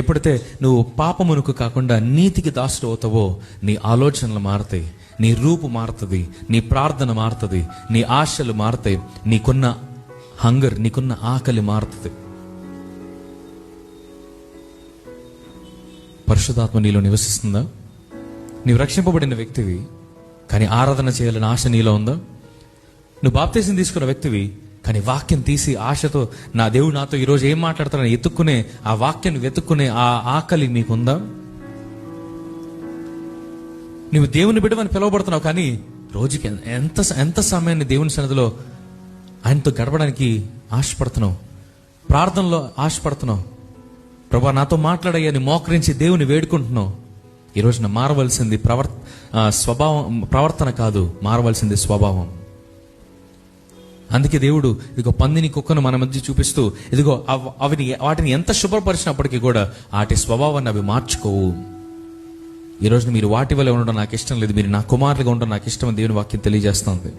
ఎప్పుడైతే నువ్వు పాపమునకు కాకుండా నీతికి దాసుడు అవుతావో నీ ఆలోచనలు మారుతాయి, నీ రూపు మారుతుంది, నీ ప్రార్థన మారుతుంది, నీ ఆశలు మారుతాయి, నీకున్న హంగర్, నీకున్న ఆకలి మారుతుంది. పరిశుద్ధాత్మ నీలో నివసిస్తుందా? నీవు రక్షింపబడిన వ్యక్తివి, కానీ ఆరాధన చేయాలని ఆశ నీలో ఉందా? నువ్వు బాప్తీసం తీసుకున్న వ్యక్తివి, కానీ వాక్యం తీసి ఆశతో నా దేవుడు నాతో ఈరోజు ఏం మాట్లాడతాడని ఎత్తుక్కునే ఆ వాక్యాన్ని వెతుక్కునే ఆ ఆకలి నీకుందా? నువ్వు దేవుని బిడ్డమని పిలువబడుతున్నావు, కానీ రోజుకి ఎంత సమయాన్ని దేవుని సన్నిధిలో ఆయనతో గడపడానికి ఆశపడుతున్నావు, ప్రార్థనలో ఆశపడుతున్నావు. ప్రభా నాతో మాట్లాడయ్యని మోకరించి దేవుని వేడుకుంటున్నావు. ఈ రోజున మారవలసింది ప్రవర్తన కాదు, మారవలసింది స్వభావం. అందుకే దేవుడు ఇదిగో పందిని కుక్కను మన మధ్య చూపిస్తూ ఇదిగో వాటిని ఎంత శుభ్రపరిచినప్పటికీ కూడా వాటి స్వభావాన్ని అవి మార్చుకోవు. ఈరోజు మీరు వాటి వల్ల ఉండడం నాకు ఇష్టం లేదు, మీరు నా కుమారులుగా ఉండడం నాకు ఇష్టం అని దేవుని వాక్యం తెలియజేస్తుంది.